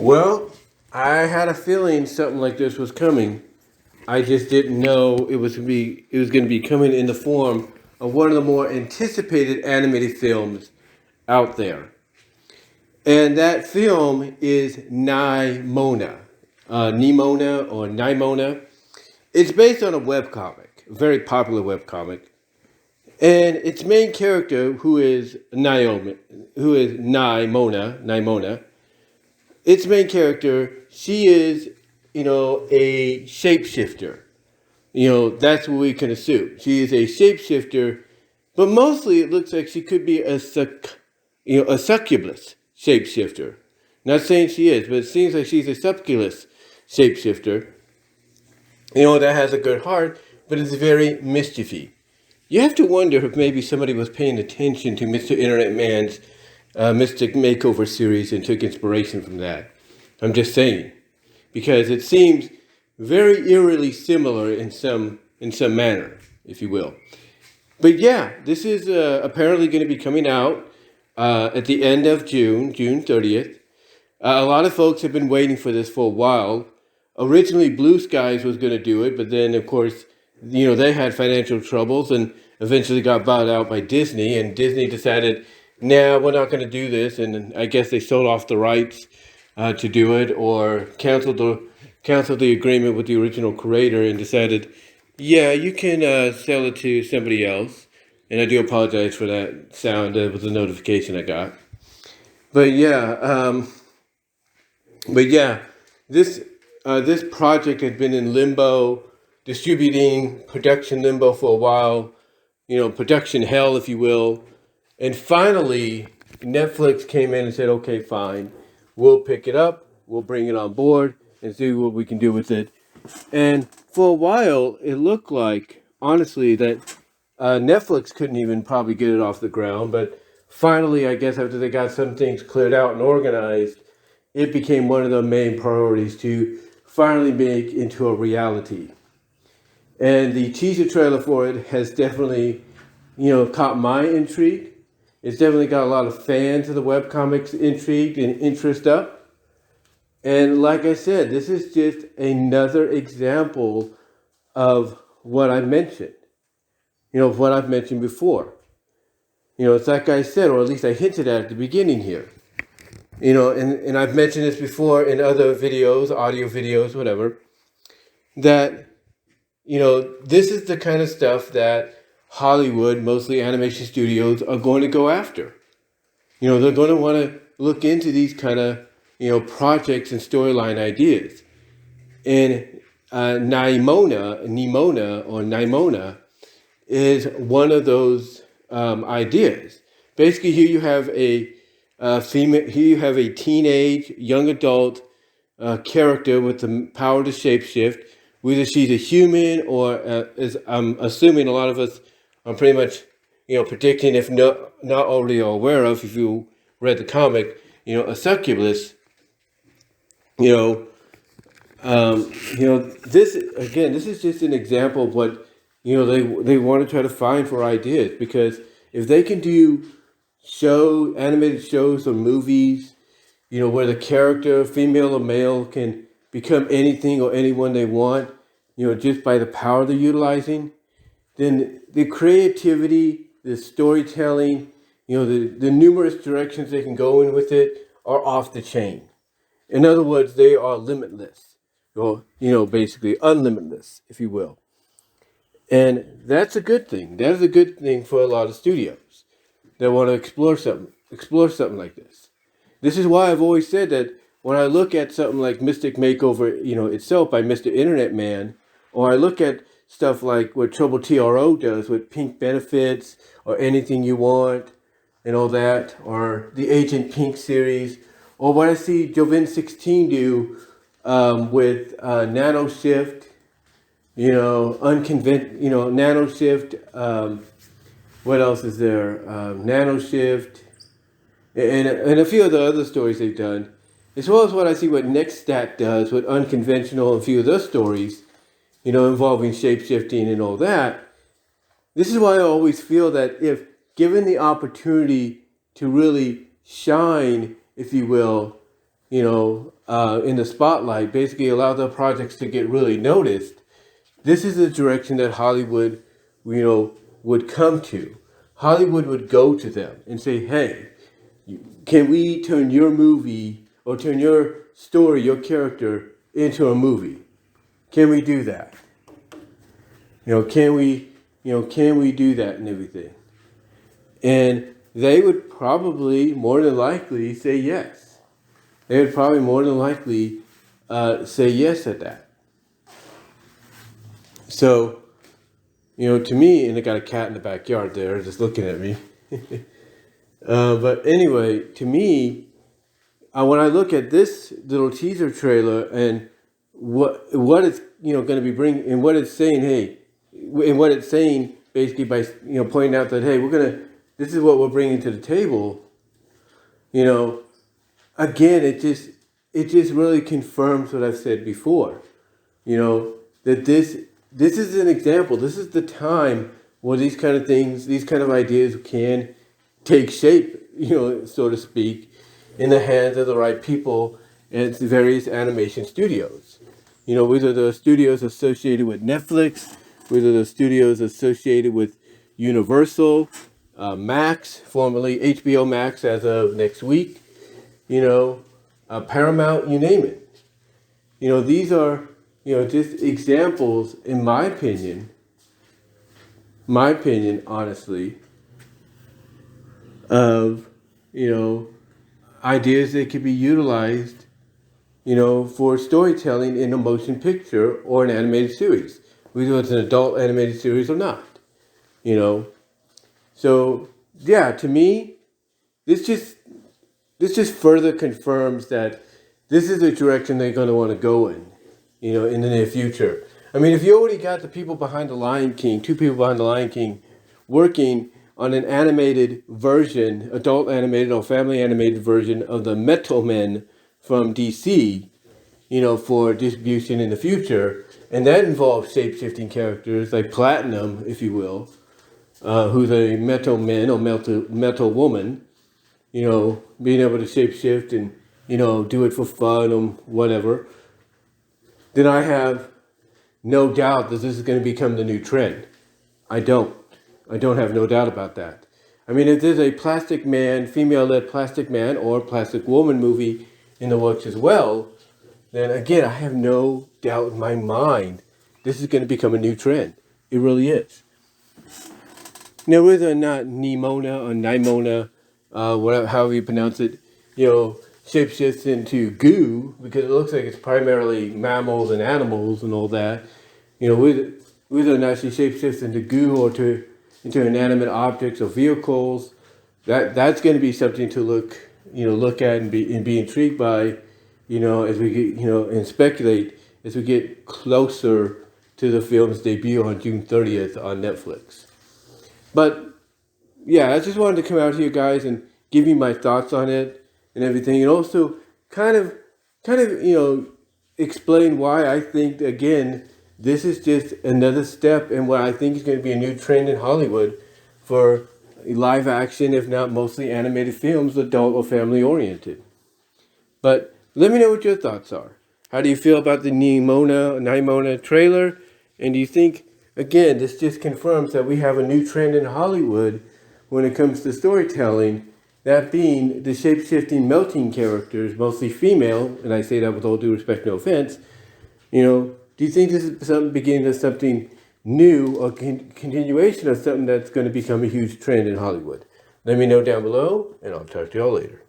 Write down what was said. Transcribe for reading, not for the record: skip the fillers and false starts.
Well, I had a feeling something like this was coming. I just didn't know it was going to be coming in the form of one of the more anticipated animated films out there. And that film is Nimona. Nimona or Nimona. It's based on a webcomic, a very popular webcomic. And its main character, who is Naomi, who is Nimona, its main character, she is, a shapeshifter. That's what we can assume. She is a shapeshifter, but mostly it looks like she could be a succubus shapeshifter. Not saying she is, but it seems like she's a succubus shapeshifter. That has a good heart, but is very mischiefy. You have to wonder if maybe somebody was paying attention to Mr. Internet Man's Mystic Makeover series and took inspiration from that. I'm just saying, because it seems very eerily similar in some manner, if you will. But yeah, this is apparently going to be coming out at the end of June 30th. A lot of folks have been waiting for this for a while. Originally, Blue Skies was going to do it, but then, of course, they had financial troubles and eventually got bought out by Disney, and Disney decided, nah, we're not going to do this, and I guess they sold off the rights to do it, or canceled the agreement with the original creator and decided, yeah, you can sell it to somebody else. And I do apologize for that sound. It was a notification I got. But yeah, this project had been in limbo, distributing production limbo for a while, production hell, if you will. And finally, Netflix came in and said, okay, fine, we'll pick it up, we'll bring it on board and see what we can do with it. And for a while, it looked like, honestly, that Netflix couldn't even probably get it off the ground. But finally, I guess after they got some things cleared out and organized, it became one of the main priorities to finally make into a reality. And the teaser trailer for it has definitely, caught my intrigue. It's definitely got a lot of fans of the webcomics intrigued and interest up. And like I said, this is just another example of what I mentioned, of what I've mentioned before. It's like I said, or at least I hinted at the beginning here. And I've mentioned this before in other videos, audio videos, whatever, that, this is the kind of stuff that Hollywood, mostly animation studios, are going to go after. They're going to want to look into these kind of, projects and storyline ideas. And Nimona is one of those ideas. Basically, here you have a female. Here you have a teenage, young adult character with the power to shapeshift. Whether she's a human or, as I'm assuming a lot of us are pretty much, predicting, if not already aware of, if you read the comic, a succubus. This again. This is just an example of what they want to try to find for ideas, because if they can do animated shows or movies, where the character, female or male, can become anything or anyone they want, just by the power they're utilizing, then the creativity, the storytelling, the numerous directions they can go in with it are off the chain. In other words, they are limitless, or, basically unlimitless, if you will. And that's a good thing. That is a good thing for a lot of studios that want to explore something like this. This is why I've always said that when I look at something like Mystic Makeover, itself by Mr. Internet Man, or I look at stuff like what Trouble TRO does with Pink Benefits or Anything You Want and all that, or the Agent Pink series, or what I see Joven 16 do with Nano Shift, Nano Shift. What else is there? Nano Shift, and a few of the other stories they've done, as well as what I see what Nextstat does with Unconventional and a few of those stories, involving shapeshifting and all that. This is why I always feel that if given the opportunity to really shine, if you will, in the spotlight, basically allow the projects to get really noticed, this is the direction that Hollywood, would come to. Hollywood would go to them and say, hey, can we turn your movie or turn your story, your character into a movie? Can we do that? Can we do that and everything? And they would probably more than likely say yes. They would probably more than likely say yes at that. So, to me, and I got a cat in the backyard there just looking at me. But anyway, to me, when I look at this little teaser trailer and what it's going to be bringing and what it's saying, hey, and what it's saying basically by pointing out that hey, this is what we're bringing to the table. Again, it just really confirms what I've said before. That this is an example. This is the time where these kind of things, these kind of ideas can take shape, so to speak, in the hands of the right people at the various animation studios. Whether the studios associated with Netflix, whether the studios associated with Universal, Max, formerly HBO Max as of next week, Paramount, you name it. These are, just examples, in my opinion, honestly, of, ideas that could be utilized, for storytelling in a motion picture or an animated series, whether it's an adult animated series or not, So, yeah, to me, this just further confirms that this is the direction they're going to want to go in, in the near future. I mean, if you already got the people behind the Lion King, two people behind the Lion King, working on an animated version, adult animated or family animated version of the Metal Men from DC, for distribution in the future, and that involves shape-shifting characters like Platinum, if you will, who's a metal man or metal woman, being able to shapeshift and, do it for fun or whatever, then I have no doubt that this is going to become the new trend. I don't have no doubt about that. I mean, if there's a plastic man, female-led plastic man or plastic woman movie in the works as well, then again, I have no doubt in my mind this is going to become a new trend. It really is. Now, whether or not Nimona, whatever, however you pronounce it, shapeshifts into goo, because it looks like it's primarily mammals and animals and all that, whether or not she shapeshifts into goo or into inanimate objects or vehicles, that's going to be something to look at and be intrigued by, as we get, and speculate as we get closer to the film's debut on June 30th on Netflix. But yeah, I just wanted to come out here, guys, and give you my thoughts on it and everything, and also kind of, explain why I think, again, this is just another step in what I think is going to be a new trend in Hollywood for live action, if not mostly animated films, adult or family oriented. But let me know what your thoughts are. How do you feel about the Nimona trailer? And do you think, again, this just confirms that we have a new trend in Hollywood when it comes to storytelling, that being the shape-shifting melting characters, mostly female, and I say that with all due respect, no offense, do you think this is some beginning of something new or continuation of something that's going to become a huge trend in Hollywood? Let me know down below, and I'll talk to y'all later.